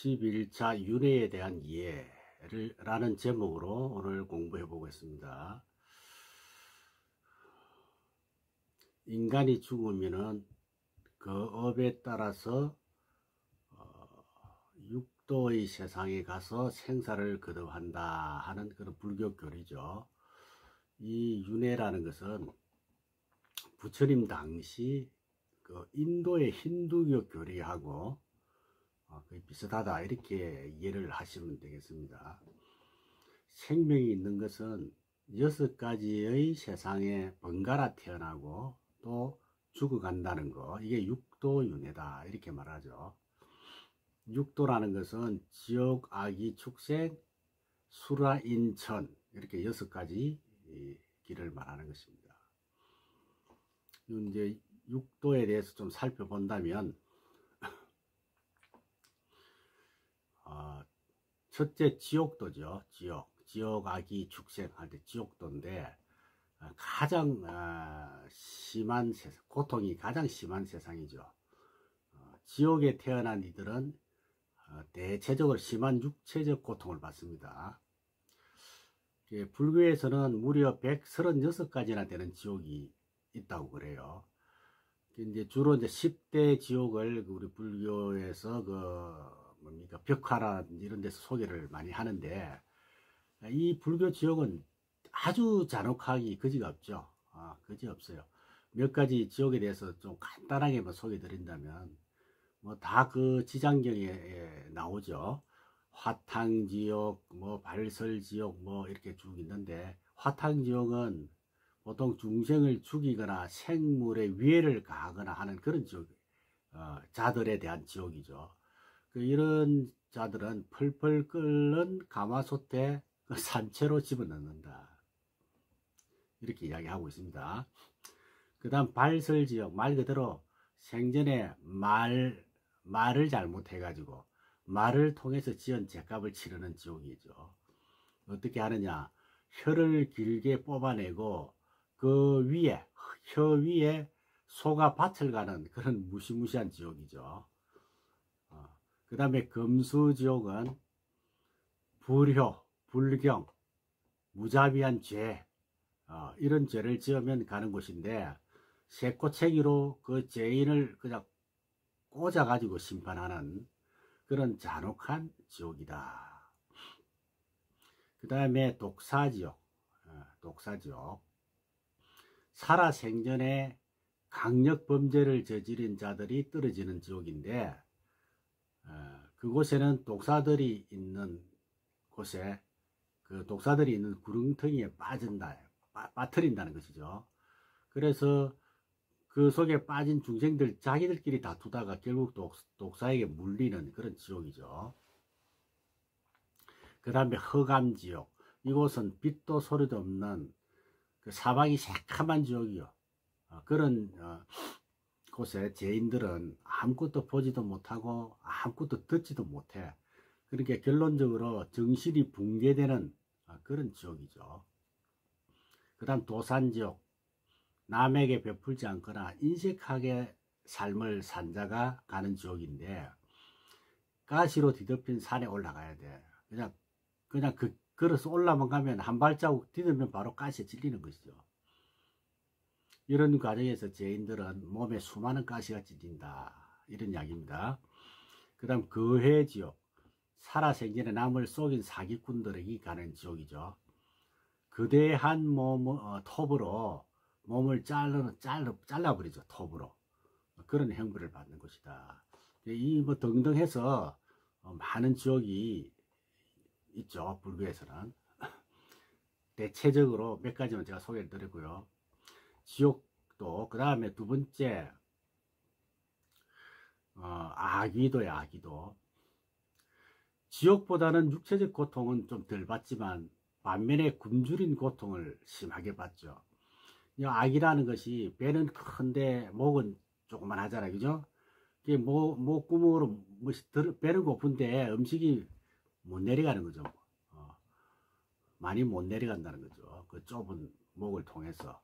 11차 윤회에 대한 이해라는 제목으로 오늘 공부해 보겠습니다. 인간이 죽으면은 그 업에 따라서 육도의 세상에 가서 생사를 거듭한다 하는 그런 불교 교리죠. 이 윤회라는 것은 부처님 당시 그 인도의 힌두교 교리하고 거의 비슷하다 이렇게 이해를 하시면 되겠습니다. 생명이 있는 것은 6가지의 세상에 번갈아 태어나고 또 죽어간다는 거, 이게 육도윤회다 이렇게 말하죠. 육도라는 것은 지옥, 아기, 축생, 수라, 인천 이렇게 6가지 길을 말하는 것입니다. 이제 육도에 대해서 좀 살펴본다면 첫째 지옥도죠. 지옥, 아기, 축생 할 때 지옥도인데 가장 심한 세상, 고통이 가장 심한 세상이죠. 지옥에 태어난 이들은 대체적으로 심한 육체적 고통을 받습니다. 불교에서는 무려 136가지나 되는 지옥이 있다고 그래요. 이제 주로 이제 10대 지옥을 우리 불교에서 뭡니까 벽화라 이런 데서 소개를 많이 하는데, 이 불교 지옥은 아주 잔혹하기 그지가 없죠. 그지 없어요. 몇 가지 지옥에 대해서 좀 간단하게만 소개 드린다면 뭐 다 그 지장경에 나오죠. 화탕지옥, 뭐 발설지옥 뭐 이렇게 쭉 있는데, 화탕지옥은 보통 중생을 죽이거나 생물의 위해를 가하거나 하는 그런 지옥, 자들에 대한 지옥이죠. 이런 자들은 펄펄 끓는 가마솥에 산채로 집어넣는다 이렇게 이야기하고 있습니다. 그 다음 발설지옥, 말 그대로 생전에 말을 잘못해 가지고 말을 통해서 지은 죄값을 치르는 지옥이죠. 어떻게 하느냐, 혀를 길게 뽑아내고 그 위에, 혀 위에 소가 밭을 가는 그런 무시무시한 지옥이죠. 그 다음에 금수지옥은 불효, 불경, 무자비한 죄, 이런 죄를 지으면 가는 곳인데, 새꼬챙이로 그 죄인을 그냥 꽂아가지고 심판하는 그런 잔혹한 지옥이다. 그 다음에 독사지옥, 살아생전에 강력 범죄를 저지른 자들이 떨어지는 지옥인데, 그곳에는 독사들이 있는 곳에 그 독사들이 있는 구렁텅이에 빠뜨린다는 것이죠. 그래서 그 속에 빠진 중생들 자기들끼리 다투다가 결국 독사에게 물리는 그런 지옥이죠. 그 다음에 허감지옥, 이곳은 빛도 소리도 없는 그 사방이 새카만 지옥이요. 그런 곳에 죄인들은 아무것도 보지도 못하고 아무것도 듣지도 못해. 그러니까 결론적으로 정신이 붕괴되는 그런 지옥이죠. 그 다음 도산지옥, 남에게 베풀지 않거나 인색하게 삶을 산 자가 가는 지옥인데, 가시로 뒤덮인 산에 올라가야 돼. 그냥 걸어서 올라만 가면 한 발자국 디디면 바로 가시에 찔리는 것이죠. 이런 과정에서 죄인들은 몸에 수많은 가시가 찔린다 이런 이야기입니다. 그 다음 거해지옥, 살아생전에 남을 속인 사기꾼들에게 가는 지옥이죠. 거대한 톱으로 몸을 잘라버리죠. 톱으로. 그런 형벌을 받는 것이다. 이 등등 해서 많은 지옥이 있죠. 불교에서는. 대체적으로 몇 가지만 제가 소개를 드리고요. 지옥도, 그 다음에 두 번째 아귀도야. 아귀도. 지옥보다는 육체적 고통은 좀 덜 받지만 반면에 굶주린 고통을 심하게 받죠. 아기라는 것이 배는 큰데 목은 조그만하잖아요. 그죠? 목 구멍으로 배는 고픈데 음식이 못 내려가는 거죠. 많이 못 내려간다는 거죠. 그 좁은 목을 통해서.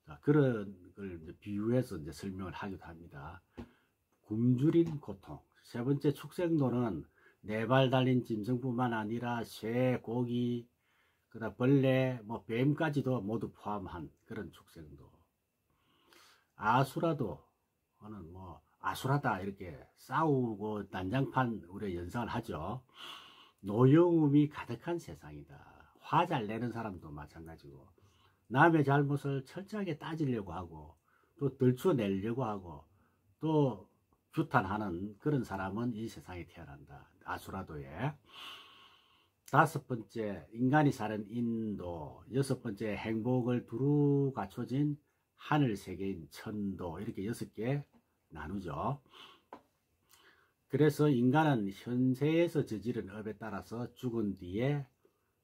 자, 그런 걸 이제 비유해서 이제 설명을 하기도 합니다. 굶주린 고통. 세 번째 축생도는 네 발 달린 짐승뿐만 아니라 새, 고기, 그다음 벌레, 뭐 뱀까지도 모두 포함한 그런 축생도. 아수라도 저는 뭐 아수라다 이렇게 싸우고 난장판 우리가 연상을 하죠. 노여움이 가득한 세상이다. 화 잘 내는 사람도 마찬가지고 남의 잘못을 철저하게 따지려고 하고 또 들춰내려고 하고 또 규탄하는 그런 사람은 이 세상에 태어난다. 아수라도에. 다섯 번째, 인간이 사는 인도. 여섯 번째, 행복을 두루 갖춰진 하늘 세계인 천도. 이렇게 6개 나누죠. 그래서 인간은 현세에서 저지른 업에 따라서 죽은 뒤에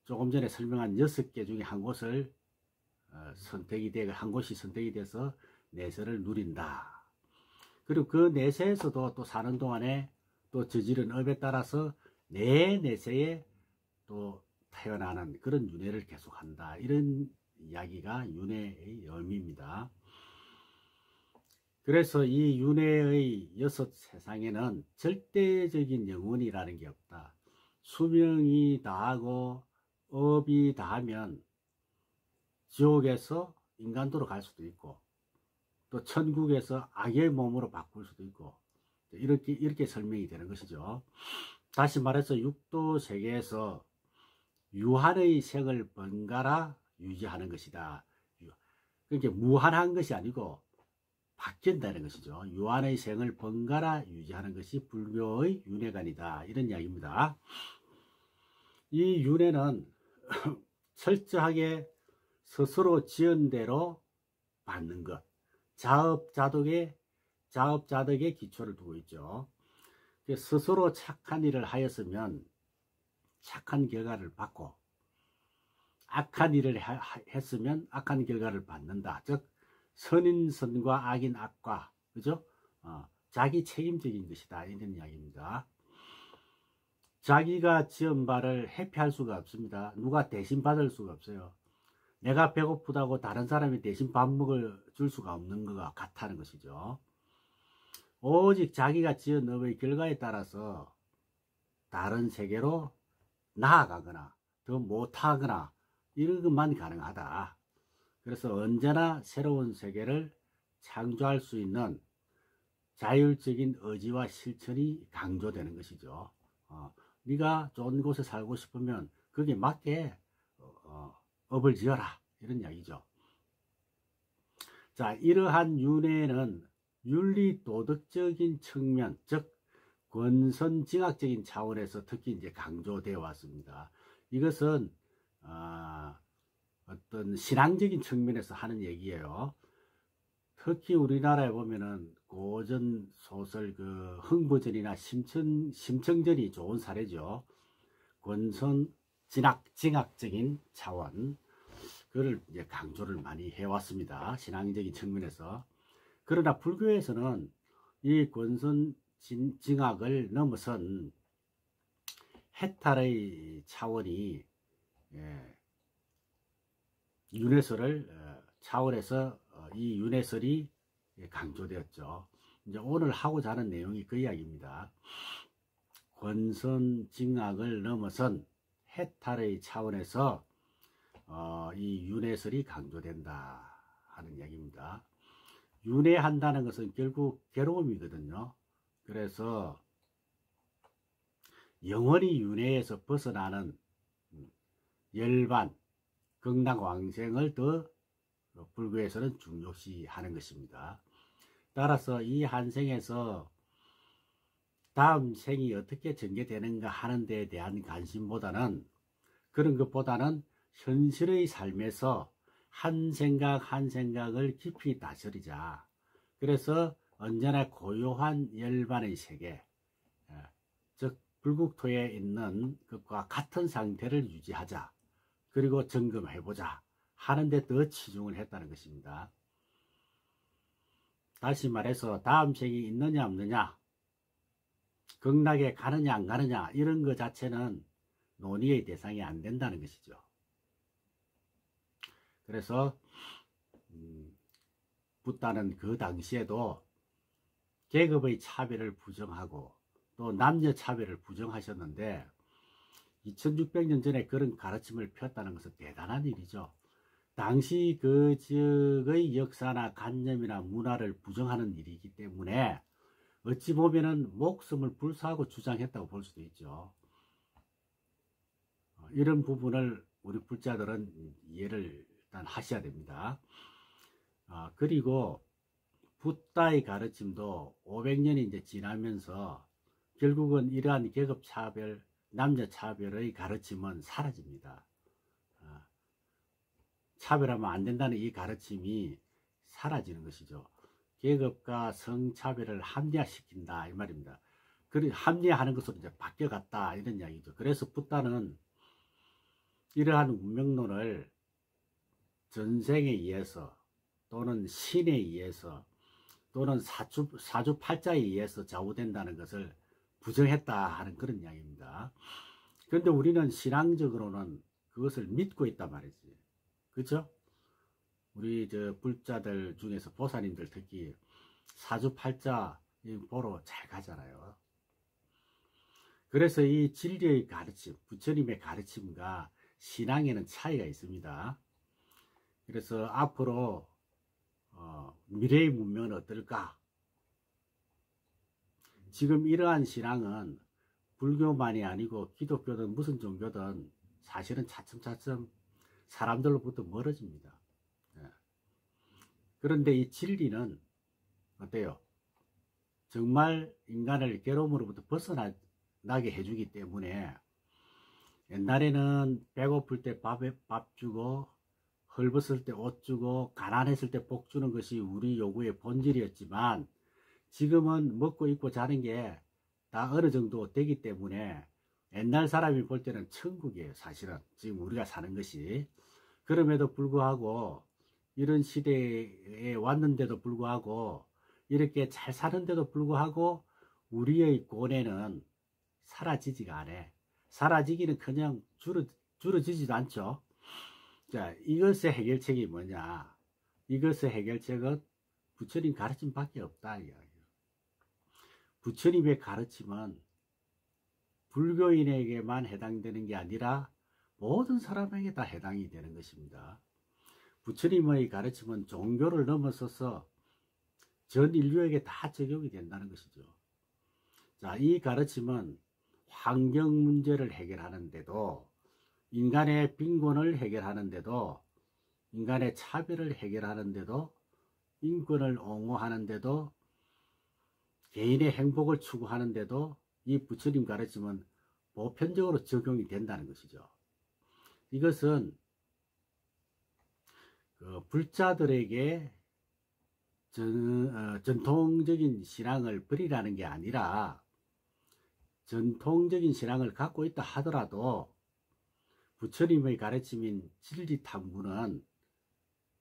조금 전에 설명한 6개 중에 한 곳을 선택이 되고 한 곳이 선택이 돼서 내세를 누린다. 그리고 그 내세에서도 또 사는 동안에 또 저지른 업에 따라서 내 내세에 또 태어나는 그런 윤회를 계속한다. 이런 이야기가 윤회의 의미입니다. 그래서 이 윤회의 6 세상에는 절대적인 영원이라는 게 없다. 수명이 다하고 업이 다하면 지옥에서 인간도로 갈 수도 있고 또 천국에서 악의 몸으로 바꿀 수도 있고 이렇게 설명이 되는 것이죠. 다시 말해서 육도 세계에서 유한의 생을 번갈아 유지하는 것이다. 그러니까 무한한 것이 아니고 바뀐다는 것이죠. 유한의 생을 번갈아 유지하는 것이 불교의 윤회관이다. 이런 이야기입니다. 이 윤회는 철저하게 스스로 지은 대로 받는 것. 자업자득의 기초를 두고 있죠. 스스로 착한 일을 하였으면 착한 결과를 받고 악한 일을 했으면 악한 결과를 받는다. 즉 선인 선과 악인 악과, 그죠? 자기 책임적인 것이다. 이런 이야기입니다. 자기가 지은 바를 회피할 수가 없습니다. 누가 대신 받을 수가 없어요. 내가 배고프다고 다른 사람이 대신 밥 먹을 줄 수가 없는 것과 같다는 것이죠. 오직 자기가 지은 업의 결과에 따라서 다른 세계로 나아가거나 더 못하거나 이런 것만 가능하다. 그래서 언제나 새로운 세계를 창조할 수 있는 자율적인 의지와 실천이 강조되는 것이죠. 네가 좋은 곳에 살고 싶으면 거기에 맞게 업을 지어라. 이런 이야기죠. 자, 이러한 윤회는 윤리도덕적인 측면, 즉 권선징악적인 차원에서 특히 이제 강조되어 왔습니다. 이것은 어떤 신앙적인 측면에서 하는 얘기예요. 특히 우리나라에 보면은 고전 소설 그 흥보전이나 심청전이 좋은 사례죠. 권선 징악적인 차원, 그걸 이제 강조를 많이 해왔습니다. 신앙적인 측면에서. 그러나 불교에서는 이 권선 징악을 넘어선 해탈의 차원이 윤회설을 차원에서 이 윤회설이 강조되었죠. 이제 오늘 하고자 하는 내용이 그 이야기입니다. 권선징악을 넘어선 해탈의 차원에서 이 윤회설이 강조된다 하는 이야기입니다. 윤회한다는 것은 결국 괴로움이거든요. 그래서 영원히 윤회에서 벗어나는 열반, 극락왕생을 더 불교에서는 중요시하는 것입니다. 따라서 이 한 생에서 다음 생이 어떻게 전개되는가 하는 데에 대한 관심보다는, 그런 것보다는 현실의 삶에서 한 생각 한 생각을 깊이 다스리자. 그래서 언제나 고요한 열반의 세계, 즉 불국토에 있는 것과 같은 상태를 유지하자. 그리고 점검해보자 하는데 더 치중을 했다는 것입니다. 다시 말해서 다음 생이 있느냐 없느냐, 극락에 가느냐 안 가느냐, 이런 것 자체는 논의의 대상이 안 된다는 것이죠. 그래서 붓다는 그 당시에도 계급의 차별을 부정하고 또 남녀 차별을 부정하셨는데 2600년 전에 그런 가르침을 폈다는 것은 대단한 일이죠. 당시 그 지역의 역사나 관념이나 문화를 부정하는 일이기 때문에 어찌 보면은 목숨을 불사하고 주장했다고 볼 수도 있죠. 이런 부분을 우리 불자들은 이해를 일단 하셔야 됩니다. 그리고 붓다의 가르침도 500년이 이제 지나면서 결국은 이러한 계급차별, 남녀차별의 가르침은 사라집니다. 차별하면 안 된다는 이 가르침이 사라지는 것이죠. 계급과 성차별을 합리화시킨다 이 말입니다. 합리화하는 것으로 이제 바뀌어갔다 이런 이야기죠. 그래서 붓다는 이러한 운명론을 전생에 의해서 또는 신에 의해서 또는 사주팔자에 의해서 좌우된다는 것을 부정했다 하는 그런 이야기입니다. 그런데 우리는 신앙적으로는 그것을 믿고 있단 말이지. 그렇죠? 우리 저 불자들 중에서 보사님들 특히 사주팔자 보러 잘 가잖아요. 그래서 이 진리의 가르침, 부처님의 가르침과 신앙에는 차이가 있습니다. 그래서 앞으로 미래의 문명은 어떨까? 지금 이러한 신앙은 불교만이 아니고 기독교든 무슨 종교든 사실은 차츰차츰 사람들로부터 멀어집니다. 그런데 이 진리는 어때요? 정말 인간을 괴로움으로부터 벗어나게 해주기 때문에 옛날에는 배고플 때 밥 주고 헐벗을 때 옷 주고 가난했을 때 복 주는 것이 우리 요구의 본질이었지만 지금은 먹고 입고 자는 게 다 어느 정도 되기 때문에 옛날 사람이 볼 때는 천국이에요. 사실은 지금 우리가 사는 것이. 그럼에도 불구하고 이런 시대에 왔는데도 불구하고 이렇게 잘 사는데도 불구하고 우리의 고뇌는 사라지지가 않아. 사라지기는 그냥 줄어지지도 않죠. 자, 이것의 해결책이 뭐냐? 이것의 해결책은 부처님 가르침밖에 없다 이야기예요. 부처님의 가르침은 불교인에게만 해당되는 게 아니라 모든 사람에게 다 해당이 되는 것입니다. 부처님의 가르침은 종교를 넘어서서 전 인류에게 다 적용이 된다는 것이죠. 자, 이 가르침은 환경 문제를 해결하는데도 인간의 빈곤을 해결하는데도 인간의 차별을 해결하는데도 인권을 옹호하는데도 개인의 행복을 추구하는데도 이 부처님 가르침은 보편적으로 적용이 된다는 것이죠. 이것은 불자들에게 전통적인 신앙을 버리라는 게 아니라 전통적인 신앙을 갖고 있다 하더라도 부처님의 가르침인 진리 탐구는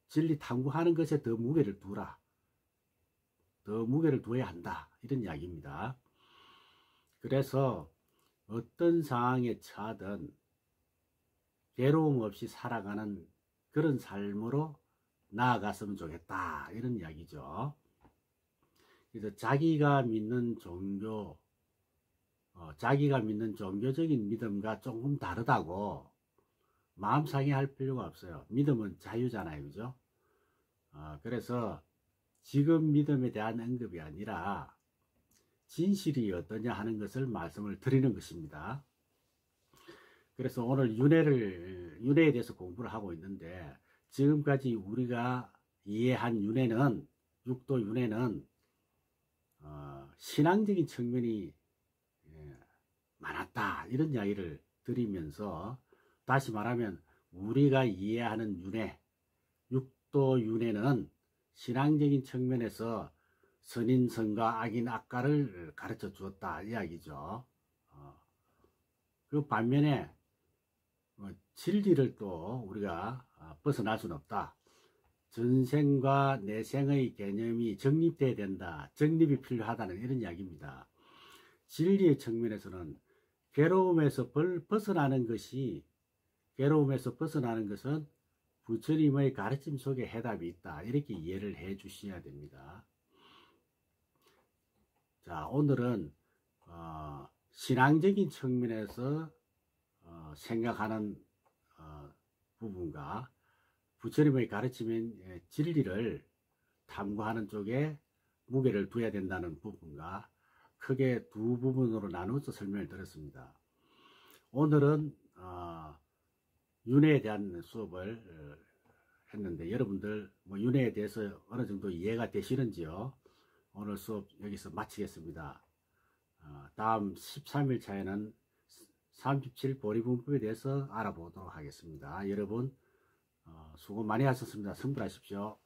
진리 탐구하는 것에 더 무게를 두라. 더 무게를 둬야 한다. 이런 이야기입니다. 그래서 어떤 상황에 처하든 괴로움 없이 살아가는 그런 삶으로 나아갔으면 좋겠다. 이런 이야기죠. 그래서 자기가 믿는 종교, 자기가 믿는 종교적인 믿음과 조금 다르다고 마음 상해할 필요가 없어요. 믿음은 자유잖아요. 그죠? 그래서 지금 믿음에 대한 언급이 아니라 진실이 어떠냐 하는 것을 말씀을 드리는 것입니다. 그래서 오늘 윤회에 대해서 공부를 하고 있는데 지금까지 우리가 이해한 윤회는 육도 윤회는 신앙적인 측면이 많았다 이런 이야기를 드리면서 다시 말하면 우리가 이해하는 윤회 육도 윤회는 신앙적인 측면에서 선인선과 악인 악과를 가르쳐 주었다 이야기죠. 그 반면에 진리를 또 우리가 벗어날 수는 없다. 전생과 내생의 개념이 정립돼야 된다. 정립이 필요하다는 이런 이야기입니다. 진리의 측면에서는 괴로움에서 벗어나는 것은 부처님의 가르침 속에 해답이 있다. 이렇게 이해를 해 주셔야 됩니다. 자, 오늘은 신앙적인 측면에서 생각하는 부분과 부처님의 가르침인 진리를 탐구하는 쪽에 무게를 둬야 된다는 부분과 크게 두 부분으로 나누어서 설명을 드렸습니다. 오늘은 윤회에 대한 수업을 했는데 여러분들 윤회에 대해서 어느 정도 이해가 되시는지요? 오늘 수업 여기서 마치겠습니다. 다음 13일 차에는 37 보리분법에 대해서 알아보도록 하겠습니다. 여러분 수고 많이 하셨습니다. 성불하십시오.